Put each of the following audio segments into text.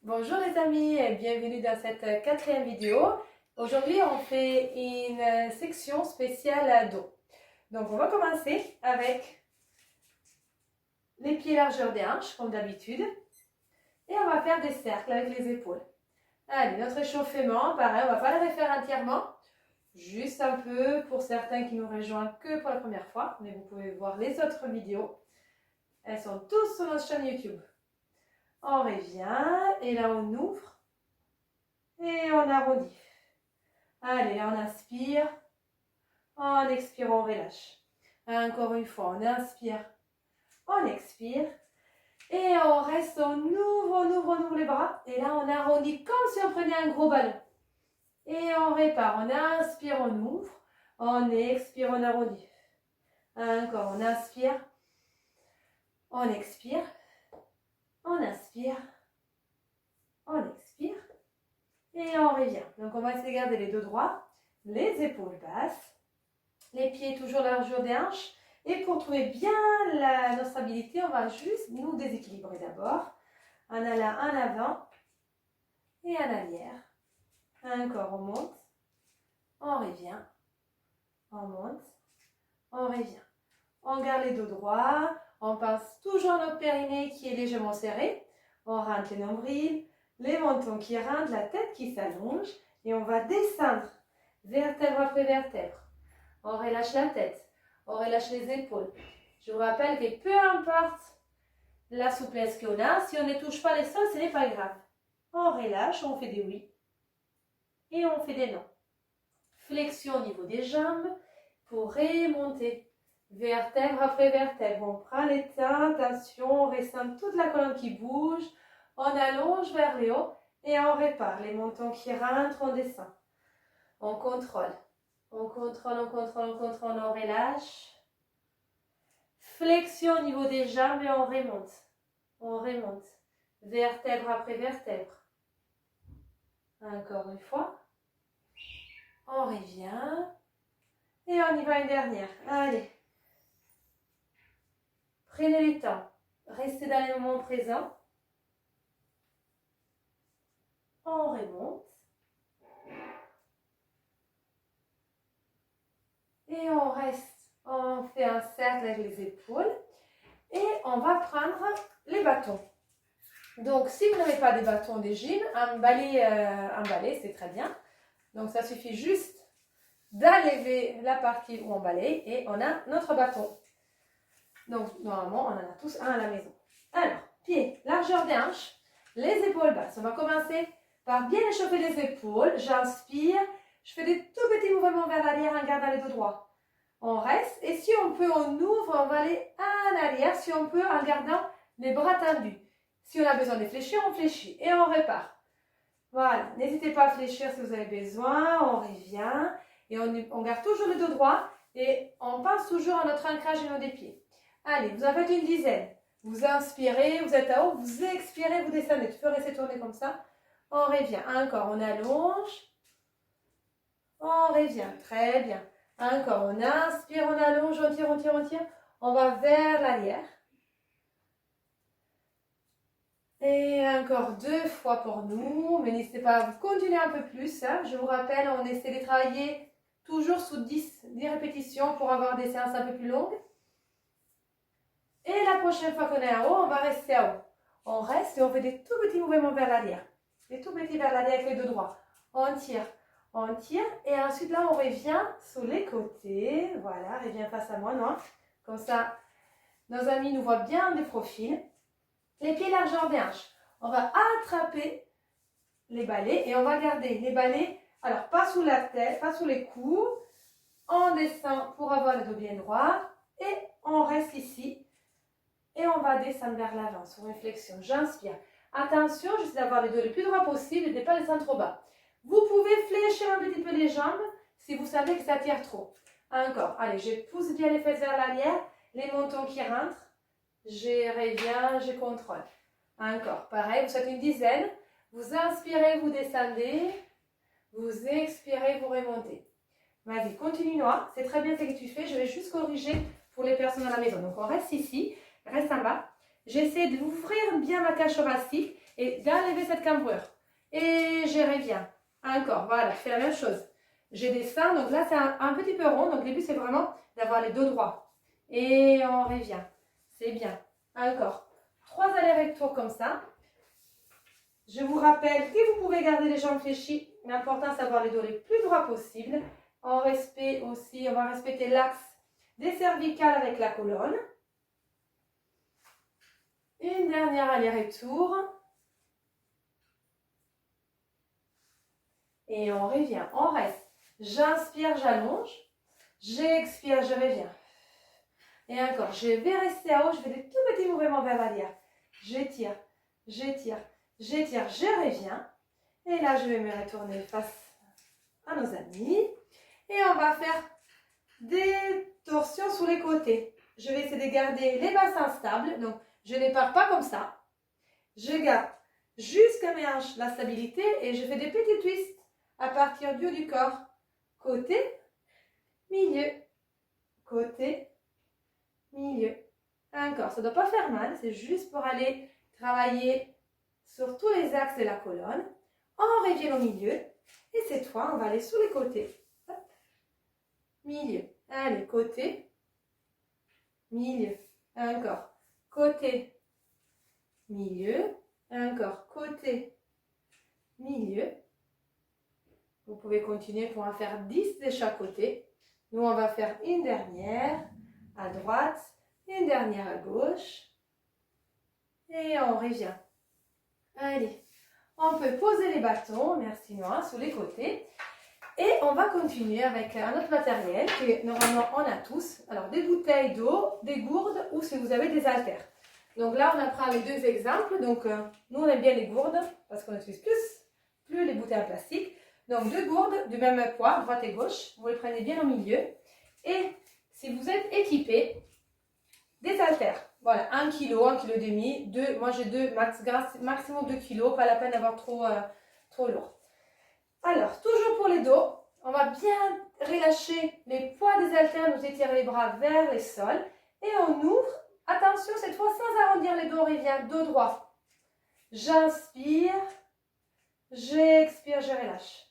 Bonjour les amis et bienvenue dans cette quatrième vidéo. Aujourd'hui on fait une section spéciale dos. Donc on va commencer avec les pieds largeur des hanches comme d'habitude et on va faire des cercles avec les épaules. Allez, notre échauffement, pareil, on ne va pas le refaire entièrement, juste un peu pour certains qui nous rejoignent que pour la première fois, mais vous pouvez voir les autres vidéos. Elles sont toutes sur notre chaîne YouTube. On revient et là on ouvre et on arrondit. Allez, on inspire, on expire, on relâche. Encore une fois, on inspire, on expire et on reste, on ouvre les bras et là on arrondit comme si on prenait un gros ballon. Et on répare, on inspire, on ouvre, on expire, on arrondit. Encore, on inspire, on expire, on inspire, on expire et on revient. Donc on va essayer de garder les dos droits, les épaules basses, les pieds toujours largeur des hanches. Et pour trouver bien notre stabilité, on va juste nous déséquilibrer d'abord. En allant en avant et en arrière. Encore, on monte, on revient, on monte, on revient. On garde les dos droits, on passe toujours notre périnée qui est légèrement serré. On rentre les nombrils, les mentons qui rentrent, la tête qui s'allonge. Et on va descendre, vertèbre après vertèbre. On relâche la tête, on relâche les épaules. Je vous rappelle que peu importe la souplesse qu'on a, si on ne touche pas les sols, ce n'est pas grave. On relâche, on fait des oui et on fait des non. Flexion au niveau des jambes pour remonter. Vertèbre après vertèbre. On prend les temps, attention, on ressent toute la colonne qui bouge. On allonge vers le haut et on répare. Les mentons qui rentrent, on descend. On contrôle. On contrôle, on contrôle, on contrôle, on relâche. Flexion au niveau des jambes et on remonte. On remonte. Vertèbre après vertèbre. Encore une fois. On revient. Et on y va une dernière. Allez. Prenez le temps. Restez dans le moment présent. On remonte. Et on reste. On fait un cercle avec les épaules. Et on va prendre les bâtons. Donc, si vous n'avez pas des bâtons de gym, un balai, c'est très bien. Donc, ça suffit juste d'enlever la partie où on balaye et on a notre bâton. Donc, normalement, on en a tous un à la maison. Alors, pieds, largeur des hanches, les épaules basses. On va commencer par bien échauffer les épaules. J'inspire, je fais des tout petits mouvements vers l'arrière en gardant les dos droits. On reste et si on peut, on ouvre, on va aller en arrière. Si on peut, en gardant les bras tendus. Si on a besoin de fléchir, on fléchit et on répare. Voilà, n'hésitez pas à fléchir si vous avez besoin. On revient et on garde toujours le dos droit et on pense toujours à notre ancrage au niveau des pieds. Allez, vous en faites une dizaine. Vous inspirez, vous êtes à haut, vous expirez, vous descendez. Tu peux rester tourné comme ça. On revient. Encore, on allonge. On revient. Très bien. Encore, on inspire, on allonge, on tire, on tire, on tire. On va vers l'arrière. Et encore 2 fois pour nous. Mais n'hésitez pas à continuer un peu plus. Hein. Je vous rappelle, on essaie de travailler toujours sous 10 répétitions pour avoir des séances un peu plus longues. Et la prochaine fois qu'on est en haut, on va rester en haut. On reste et on fait des tout petits mouvements vers l'arrière. Des tout petits vers l'arrière avec les deux droits. On tire et ensuite là on revient sur les côtés. Voilà, revient face à moi, non? Comme ça, nos amis nous voient bien de profil. Les pieds largeur des hanches. On va attraper les balais et on va garder les balais, alors pas sous la tête, pas sous les coudes. On descend pour avoir le dos bien droit et on reste ici. Et on va descendre vers l'avant sur une flexion. J'inspire. Attention, j'essaie d'avoir les dos le plus droit possible et de ne pas descendre trop bas. Vous pouvez fléchir un petit peu les jambes si vous savez que ça tire trop. Encore. Allez, je pousse bien les fesses vers l'arrière. Les mentons qui rentrent. Je reviens, je contrôle. Encore. Pareil, vous faites une dizaine. Vous inspirez, vous descendez. Vous expirez, vous remontez. Vas-y, continue-moi. C'est très bien ce que tu fais. Je vais juste corriger pour les personnes à la maison. Donc, on reste ici. Reste en bas. J'essaie d'ouvrir bien ma cage thoracique et d'enlever cette cambrure. Et je reviens. Encore, voilà, je fais la même chose. Je descends, donc là c'est un petit peu rond, donc le but c'est vraiment d'avoir les dos droits. Et on revient. C'est bien. Encore. 3 allers-retours comme ça. Je vous rappelle que vous pouvez garder les jambes fléchies. L'important c'est d'avoir les dos les plus droits possible. En respect aussi, on va respecter l'axe des cervicales avec la colonne. Une dernière aller-retour. Et on revient, on reste. J'inspire, j'allonge. J'expire, je reviens. Et encore, je vais rester à haut, je fais des tout petits mouvements vers l'arrière. J'étire, j'étire, j'étire, je reviens. Et là, je vais me retourner face à nos amis. Et on va faire des torsions sur les côtés. Je vais essayer de garder les bassins stables. Donc, je ne pars pas comme ça. Je garde jusqu'à mes hanches la stabilité et je fais des petits twists à partir du haut du corps. Côté, milieu, côté, milieu. Encore, ça ne doit pas faire mal, c'est juste pour aller travailler sur tous les axes de la colonne. On revient au milieu et cette fois, on va aller sur les côtés. Hop. Milieu. Allez, côté, milieu. Encore, côté, milieu. Encore, côté, milieu. Vous pouvez continuer pour en faire 10 de chaque côté. Nous, on va faire une dernière à droite, une dernière à gauche. Et on revient. Allez, on peut poser les bâtons, merci Noah, sur les côtés. Et on va continuer avec un autre matériel que normalement on a tous. Alors, des bouteilles d'eau, des gourdes ou si vous avez des haltères. Donc là, on apprend les deux exemples. Donc, nous, on aime bien les gourdes parce qu'on utilise plus les bouteilles en plastique. Donc, 2 gourdes du même poids, droite et gauche. Vous les prenez bien au milieu. Et si vous êtes équipé, des haltères. Voilà, 1 kg, 1,5 kg, 2. Moi, j'ai 2, maximum 2 kg. Pas la peine d'avoir trop lourd. Alors, toujours pour les dos, on va bien relâcher les poids des haltères, nous étirer les bras vers les sols. Et on ouvre. Attention, cette fois, sans arrondir les dos, on revient dos droit. J'inspire. J'expire, je relâche.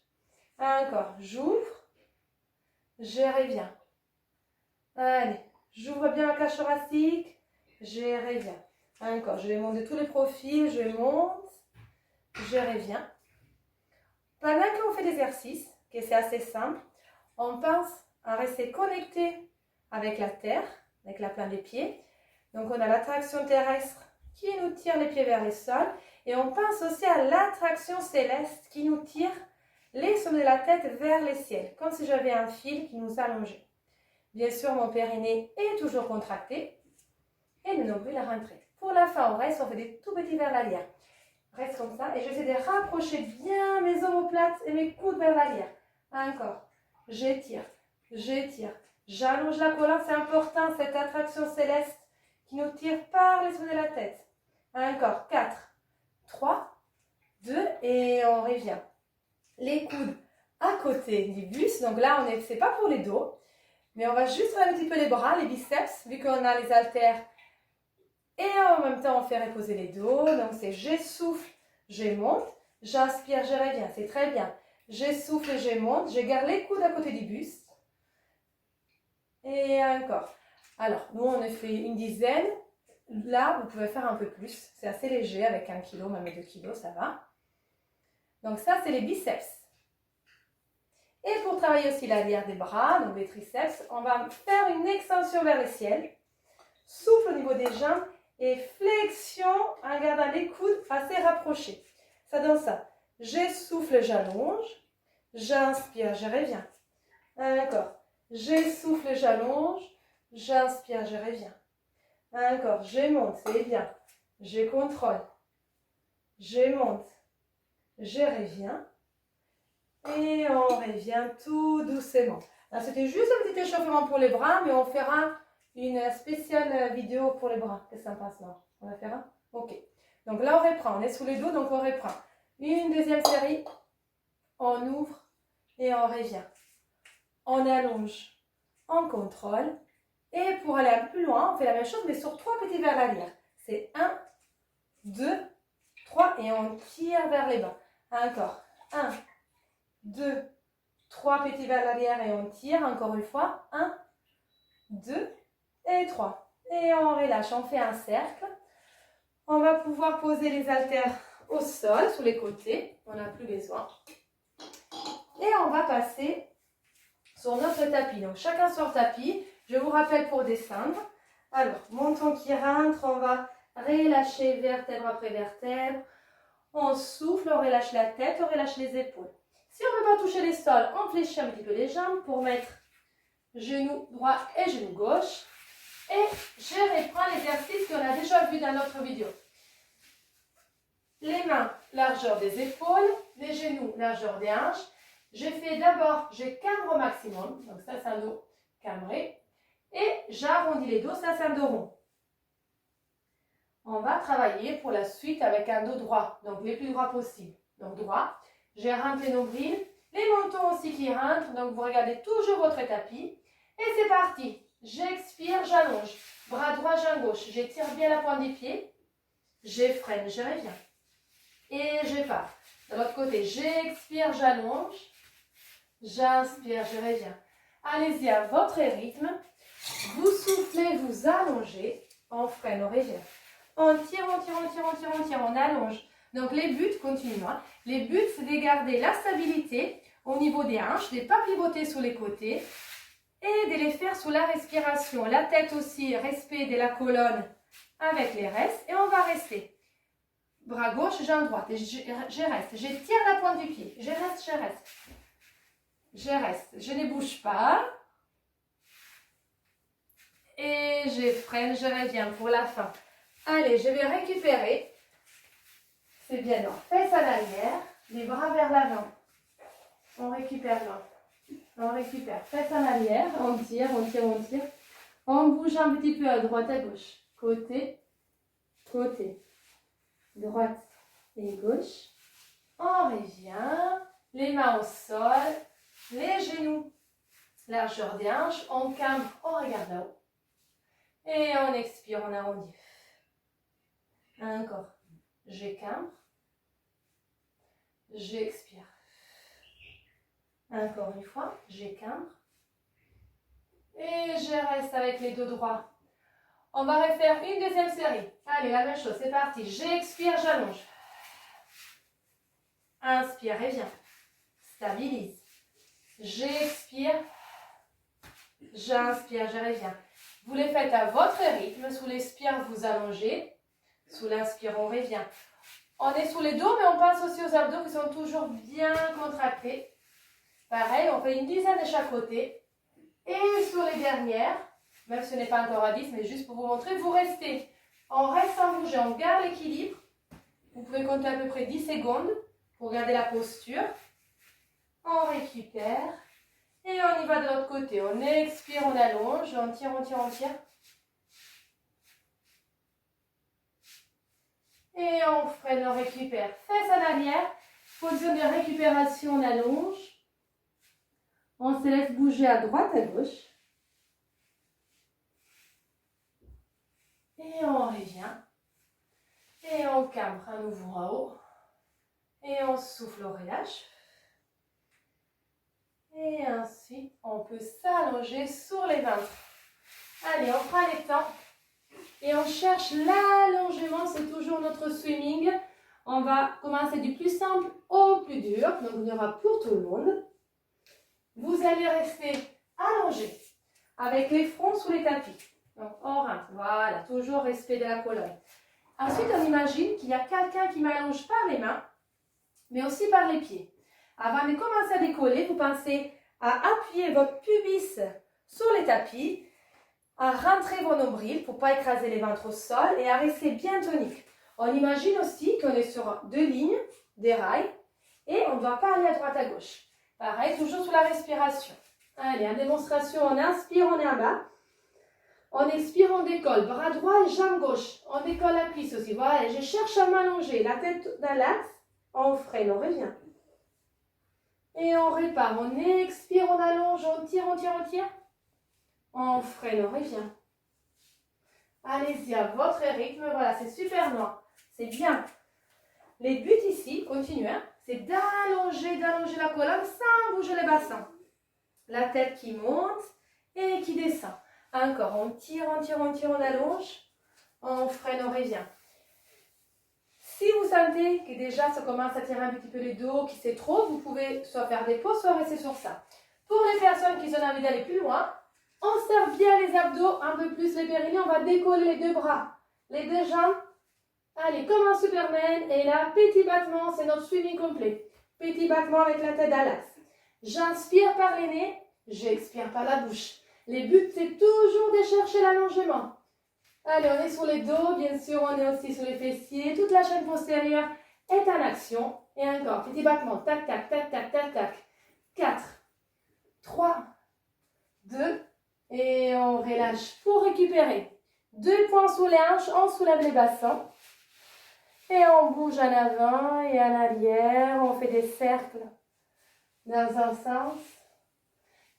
Encore, j'ouvre, je reviens. Allez, j'ouvre bien ma cage thoracique, je reviens. Encore, je vais monter tous les profils, je monte, je reviens. Pendant qu'on fait l'exercice, que c'est assez simple, on pense à rester connecté avec la terre, avec la plante des pieds. Donc on a l'attraction terrestre qui nous tire les pieds vers les sols. Et on pense aussi à l'attraction céleste qui nous tire les sommets de la tête vers les ciels, comme si j'avais un fil qui nous allongeait. Bien sûr, mon périnée est toujours contracté et le nombril à rentrer. Pour la fin, on reste, on fait des tout petits vers l'arrière. Reste comme ça et j'essaie de rapprocher bien mes omoplates et mes coudes vers l'arrière. Encore, j'étire, j'étire, j'allonge la colonne, c'est important, cette attraction céleste qui nous tire par les sommets de la tête. Encore, 4, 3, 2 et on revient. Les coudes à côté du buste. Donc là, c'est pas pour les dos, mais on va juste faire un petit peu les bras, les biceps, vu qu'on a les haltères. Et en même temps, on fait reposer les dos. Donc c'est j'essouffle, je monte, j'inspire, je reviens. C'est très bien. J'essouffle, je monte, je garde les coudes à côté du buste. Et encore. Alors, nous, on a fait une dizaine. Là, vous pouvez faire un peu plus. C'est assez léger avec 1 kg, même 2 kg, ça va. Donc ça, c'est les biceps. Et pour travailler aussi l'arrière des bras, donc les triceps, on va faire une extension vers le ciel. Souffle au niveau des jambes et flexion en gardant les coudes assez rapprochés. Ça donne ça. J'essouffle, j'allonge. J'inspire, je reviens. Encore. J'essouffle, j'allonge. J'inspire, je reviens. Encore. Je monte, c'est bien. Je contrôle. Je monte. Je reviens. Et on revient tout doucement. Alors, c'était juste un petit échauffement pour les bras, mais on fera une spéciale vidéo pour les bras. Qu'est-ce que ça passe là? On va faire un? Ok. Donc là, on reprend. On est sous les dos, donc on reprend. Une deuxième série. On ouvre et on revient. On allonge. On contrôle. Et pour aller un peu plus loin, on fait la même chose, mais sur 3 petits vers l'arrière. C'est 1, 2, 3 et on tire vers les bas. Encore. 1, 2, 3 petits vers l'arrière et on tire encore une fois. 1, 2 et 3. Et on relâche, on fait un cercle. On va pouvoir poser les haltères au sol, sous les côtés. On n'a plus besoin. Et on va passer sur notre tapis. Donc chacun sur le tapis. Je vous rappelle pour descendre. Alors, menton qui rentre, on va relâcher vertèbre après vertèbre. On souffle, on relâche la tête, on relâche les épaules. Si on ne veut pas toucher les sols, on fléchit un petit peu les jambes pour mettre genou droit et genou gauche. Et je reprends l'exercice qu'on a déjà vu dans notre vidéo. Les mains, largeur des épaules, les genoux, largeur des hanches. Je fais d'abord, je cambre au maximum. Donc ça, c'est un dos cambré. Et j'arrondis les dos, ça, c'est un dos rond. On va travailler pour la suite avec un dos droit, donc les plus droits possible. Donc droit, je rentre les nombrils, les mentons aussi qui rentrent, donc vous regardez toujours votre tapis. Et c'est parti. J'expire, j'allonge. Bras droit, jambe gauche. J'étire bien la pointe des pieds. Je freine, je reviens. Et je pars. De l'autre côté, j'expire, j'allonge. J'inspire, je reviens. Allez-y à votre rythme. Vous soufflez, vous allongez. On freine, on revient. On tire, on tire, on tire, on tire, on tire, on allonge. Donc les buts, continuez. Les buts, c'est de garder la stabilité au niveau des hanches, de ne pas pivoter sur les côtés et de les faire sous la respiration. La tête aussi, respect de la colonne avec les restes. Et on va rester. Bras gauche, jambe droite. Et je reste. Je tire la pointe du pied. Je reste, je reste. Je reste. Je ne bouge pas. Et je freine, je reviens pour la fin. Allez, je vais récupérer. C'est bien, non. Fesses à l'arrière, les bras vers l'avant. On récupère là. On récupère. Fesses à l'arrière, on tire, on tire, on tire. On bouge un petit peu à droite, à gauche. Côté, côté. Droite et gauche. On revient. Les mains au sol. Les genoux. Largeur des hanches. On cambre, on regarde là-haut. Et on expire, on arrondit. Encore. Je cambre. J'expire. Encore une fois, je cambre. Et je reste avec les dos droits. On va refaire une deuxième série. Allez, la même chose, c'est parti. J'expire, j'allonge. Inspire, reviens. Stabilise. J'expire. J'inspire, je reviens. Vous les faites à votre rythme. Sous l'expire, vous allongez. Sous l'inspire, on revient. On est sous les dos, mais on pense aussi aux abdos qui sont toujours bien contractés. Pareil, on fait une dizaine de chaque côté. Et sur les dernières, même si ce n'est pas encore à 10, mais juste pour vous montrer, vous restez. On reste sans bouger, on garde l'équilibre. Vous pouvez compter à peu près 10 secondes pour garder la posture. On récupère. Et on y va de l'autre côté. On expire, on allonge, on tire, on tire, on tire. Et on freine, on récupère. Fesses en arrière. Position de récupération, on allonge. On se laisse bouger à droite, à gauche. Et on revient. Et on cambre à nouveau en haut. Et on souffle, on relâche. Et ensuite, on peut s'allonger sur les ventres. Allez, on prend les temps. Et on cherche l'allongement, c'est toujours notre swimming. On va commencer du plus simple au plus dur. Donc, il y aura pour tout le monde. Vous allez rester allongé avec les fronts sous les tapis. Donc, on rentre. Voilà, toujours respect de la colonne. Ensuite, on imagine qu'il y a quelqu'un qui m'allonge par les mains, mais aussi par les pieds. Avant de commencer à décoller, vous pensez à appuyer votre pubis sur les tapis, à rentrer vos nombrils pour ne pas écraser les ventres au sol et à rester bien tonique. On imagine aussi qu'on est sur deux lignes, des rails, et on ne doit pas aller à droite à gauche. Pareil, toujours sous la respiration. Allez, en démonstration, on inspire, on est en bas. On expire, on décolle. Bras droit et jambe gauche. On décolle la cuisse aussi. Voilà, je cherche à m'allonger. La tête dans l'axe. On freine, on revient. Et on répare. On expire, on allonge, on tire, on tire, on tire. On freine, on revient. Allez-y, à votre rythme. Voilà, c'est super noir. C'est bien. Le but ici, continue, hein, c'est d'allonger la colonne sans bouger les bassins. La tête qui monte et qui descend. Encore, on tire, on allonge. On freine, on revient. Si vous sentez que déjà ça commence à tirer un petit peu le dos, que c'est trop, vous pouvez soit faire des pauses, soit rester sur ça. Pour les personnes qui ont envie d'aller plus loin, on serre bien les abdos, un peu plus les périnées, on va décoller les deux bras, les deux jambes. Allez, comme un Superman, et là, petit battement, c'est notre swimming complet. Petit battement avec la tête à l'axe. J'inspire par les nez, j'expire par la bouche. Le but, c'est toujours de chercher l'allongement. Allez, on est sur les dos, bien sûr, on est aussi sur les fessiers. Toute la chaîne postérieure est en action. Et encore, petit battement, tac, tac, tac, tac, tac, tac. 4, 3, 2, et on relâche pour récupérer. 2 points sous les hanches, on soulève les bassins. Et on bouge en avant et en arrière. On fait des cercles dans un sens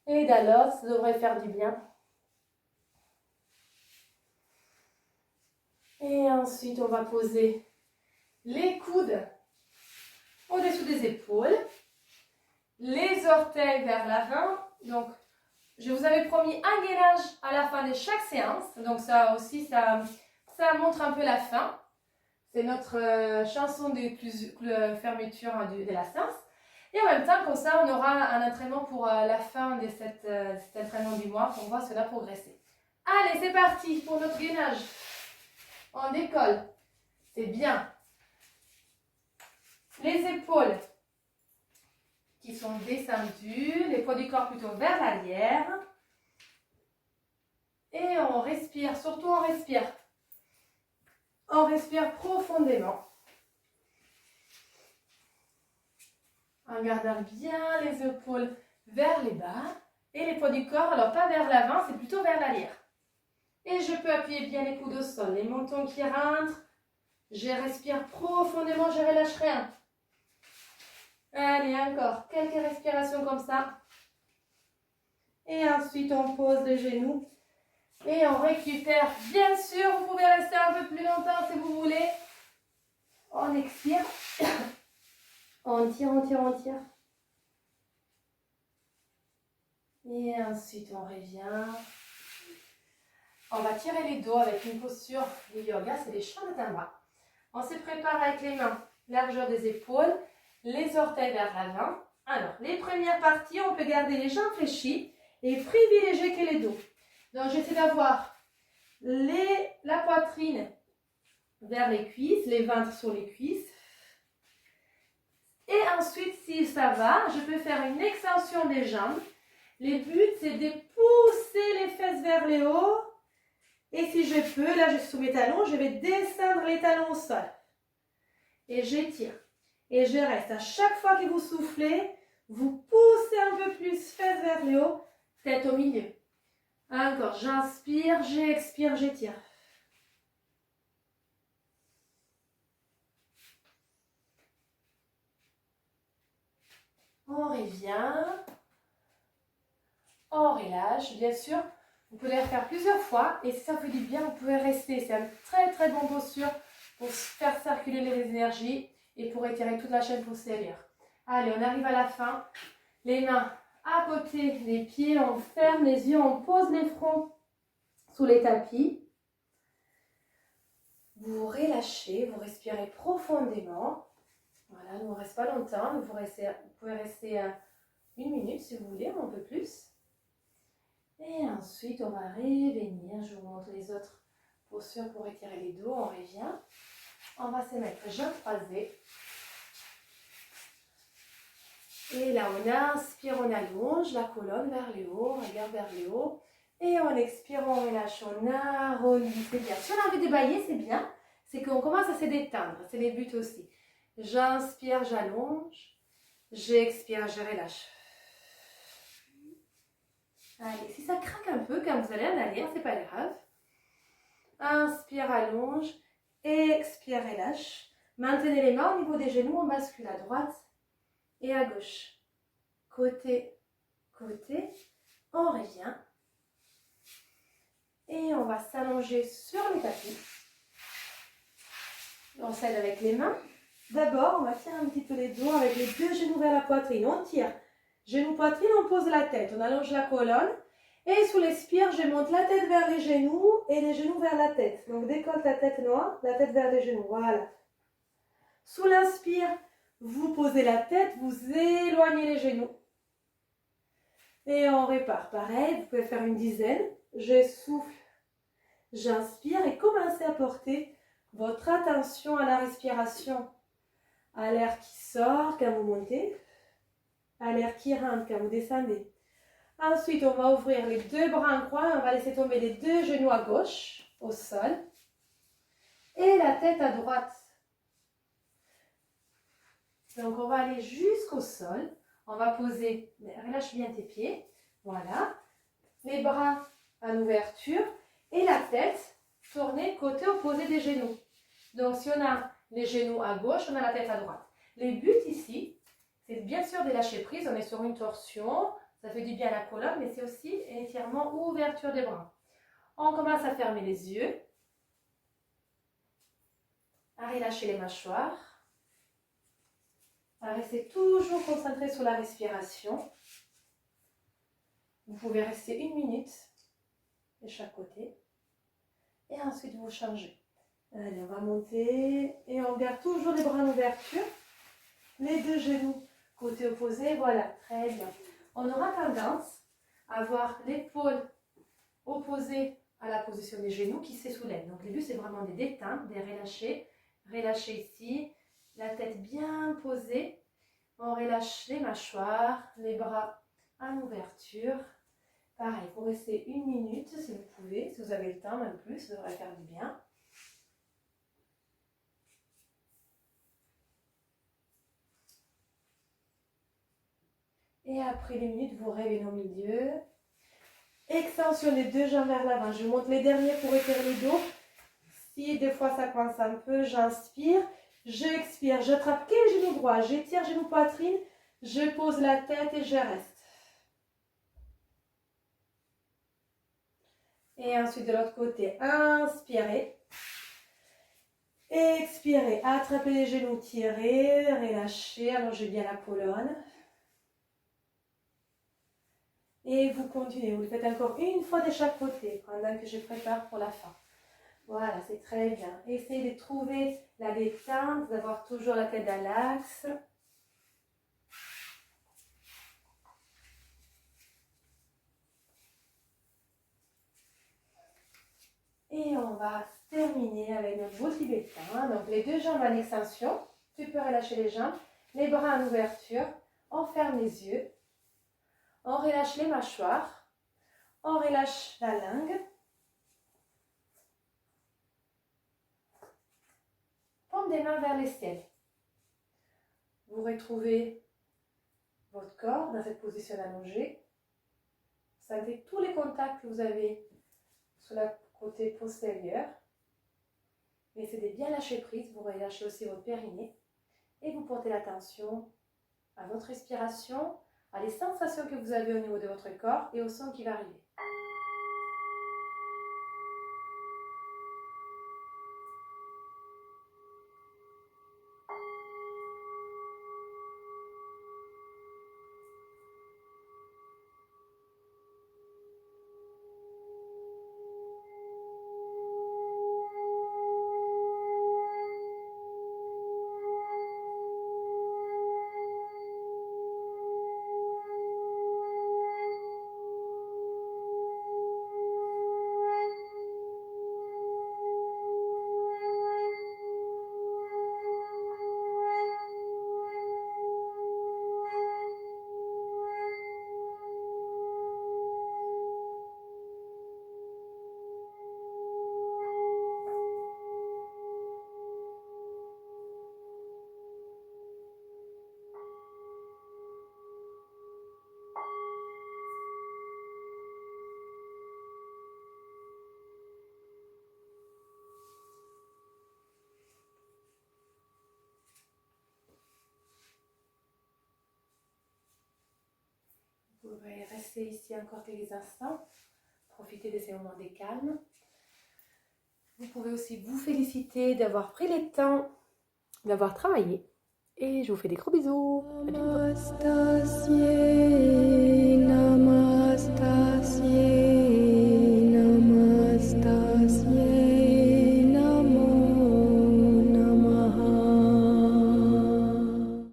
et dans l'autre. Ça devrait faire du bien. Et ensuite, on va poser les coudes au-dessus des épaules. Les orteils vers l'avant. Donc, je vous avais promis un gainage à la fin de chaque séance. Donc, ça aussi, ça montre un peu la fin. C'est notre chanson de fermeture de la séance. Et en même temps, comme ça, on aura un entraînement pour la fin de cet entraînement du mois pour voir cela progresser. Allez, c'est parti pour notre gainage. On décolle. C'est bien. Les épaules qui sont descendues, les poids du corps plutôt vers l'arrière. Et on respire, surtout on respire. On respire profondément. En gardant bien les épaules vers les bas. Et les poids du corps, alors pas vers l'avant, c'est plutôt vers l'arrière. Et je peux appuyer bien les coudes au sol. Les mentons qui rentrent. Je respire profondément, je relâche rien. Allez, encore quelques respirations comme ça. Et ensuite, on pose les genoux. Et on récupère. Bien sûr, vous pouvez rester un peu plus longtemps si vous voulez. On expire. On tire, on tire, on tire. Et ensuite, on revient. On va tirer les dos avec une posture de yoga. C'est les chants de Tamba. On se prépare avec les mains, largeur des épaules, les orteils vers l'avant. Alors, les premières parties, on peut garder les jambes fléchies et privilégier que les dos. Donc, j'essaie d'avoir la poitrine vers les cuisses, les ventres sur les cuisses. Et ensuite, si ça va, je peux faire une extension des jambes. Le but, c'est de pousser les fesses vers le haut. Et si je peux, là, je suis sur mes talons, je vais descendre les talons au sol. Et j'étire. Et je reste. À chaque fois que vous soufflez, vous poussez un peu plus fesses vers le haut, tête au milieu. Encore, j'inspire, j'expire, j'étire. On revient. On relâche. Bien sûr, vous pouvez le faire plusieurs fois. Et si ça vous fait du bien, vous pouvez rester. C'est une très très bonne posture pour faire circuler les énergies et pour étirer toute la chaîne postérieure. Allez, on arrive à la fin. Les mains à côté des pieds, on ferme les yeux, on pose les fronts sous les tapis. Vous relâchez, vous respirez profondément. Voilà, ne vous reste pas longtemps. Vous pouvez rester 1 minute si vous voulez, ou un peu plus. Et ensuite, on va revenir. Je vous montre les autres postures pour étirer les dos. On revient. On va se mettre jambes croisées. Et là, on inspire, on allonge la colonne vers le haut, on regarde vers le haut. Et on expire, on relâche, on arrondit. C'est bien. Si on a envie de bailler, c'est bien. C'est qu'on commence à se détendre. C'est le but aussi. J'inspire, j'allonge. J'expire, je relâche. Allez, si ça craque un peu quand vous allez en arrière, c'est pas grave. Inspire, allonge. Expire, relâche. Maintenez les mains au niveau des genoux. On bascule à droite et à gauche. Côté, côté. On revient. Et on va s'allonger sur le tapis. On s'aide avec les mains. D'abord, on va tirer un petit peu les dos avec les deux genoux vers la poitrine. On tire. Genou poitrine, on pose la tête. On allonge la colonne. Et sous l'expire, je monte la tête vers les genoux et les genoux vers la tête. Donc décolle ta tête noire, la tête vers les genoux. Voilà. Sous l'inspire, vous posez la tête, vous éloignez les genoux. Et on répare. Pareil, vous pouvez faire une dizaine. Je souffle, j'inspire et commencez à porter votre attention à la respiration. À l'air qui sort quand vous montez, à l'air qui rentre quand vous descendez. Ensuite, on va ouvrir les deux bras en croix, on va laisser tomber les deux genoux à gauche au sol et la tête à droite. Donc, on va aller jusqu'au sol. On va poser, relâche bien tes pieds, voilà. Les bras en ouverture et la tête tournée côté opposé des genoux. Donc, si on a les genoux à gauche, on a la tête à droite. Le but ici, c'est bien sûr de lâcher prise. On est sur une torsion, ça fait du bien à la colonne, mais c'est aussi un étirement ou ouverture des bras. On commence à fermer les yeux, à relâcher les mâchoires, à rester toujours concentré sur la respiration. Vous pouvez rester 1 minute de chaque côté et ensuite vous changez. Allez, on va monter et on garde toujours les bras en ouverture. Les deux genoux côté opposé, voilà, très bien. On aura tendance à avoir l'épaule opposée à la position des genoux qui se soulèvent. Donc le but c'est vraiment de détendre, de relâcher. Relâcher ici, la tête bien posée. On relâche les mâchoires, les bras en ouverture. Pareil, pour rester 1 minute si vous pouvez, si vous avez le temps même plus, ça devrait faire du bien. Et après les minutes, vous réveillez au milieu. Extension des deux jambes vers l'avant. Je monte les derniers pour étirer le dos. Si des fois ça coince un peu, j'inspire. Je expire. J'attrape quel genou droit. J'étire genou poitrine. Je pose la tête et je reste. Et ensuite de l'autre côté, inspirez. Expirez. Attrapez les genoux, tirez, relâchez, allongez bien la colonne. Et vous continuez, vous le faites encore une fois de chaque côté, pendant que je prépare pour la fin. Voilà, c'est très bien. Essayez de trouver la détente, d'avoir toujours la tête dans l'axe. Et on va terminer avec notre beau tibétain. Donc les deux jambes en extension. Tu peux relâcher les jambes, les bras en ouverture. On ferme les yeux. On relâche les mâchoires. On relâche la langue. Paume des mains vers le ciel. Vous retrouvez votre corps dans cette position allongée. Sentez tous les contacts que vous avez sur le côté postérieur. Essayez de bien lâcher prise. Vous relâchez aussi votre périnée. Et vous portez l'attention à votre respiration, à les sensations que vous avez au niveau de votre corps et au son qui va arriver. Vous pouvez rester ici encore quelques instants. Profitez de ces moments de calme. Vous pouvez aussi vous féliciter d'avoir pris le temps d'avoir travaillé et je vous fais des gros bisous. À bientôt.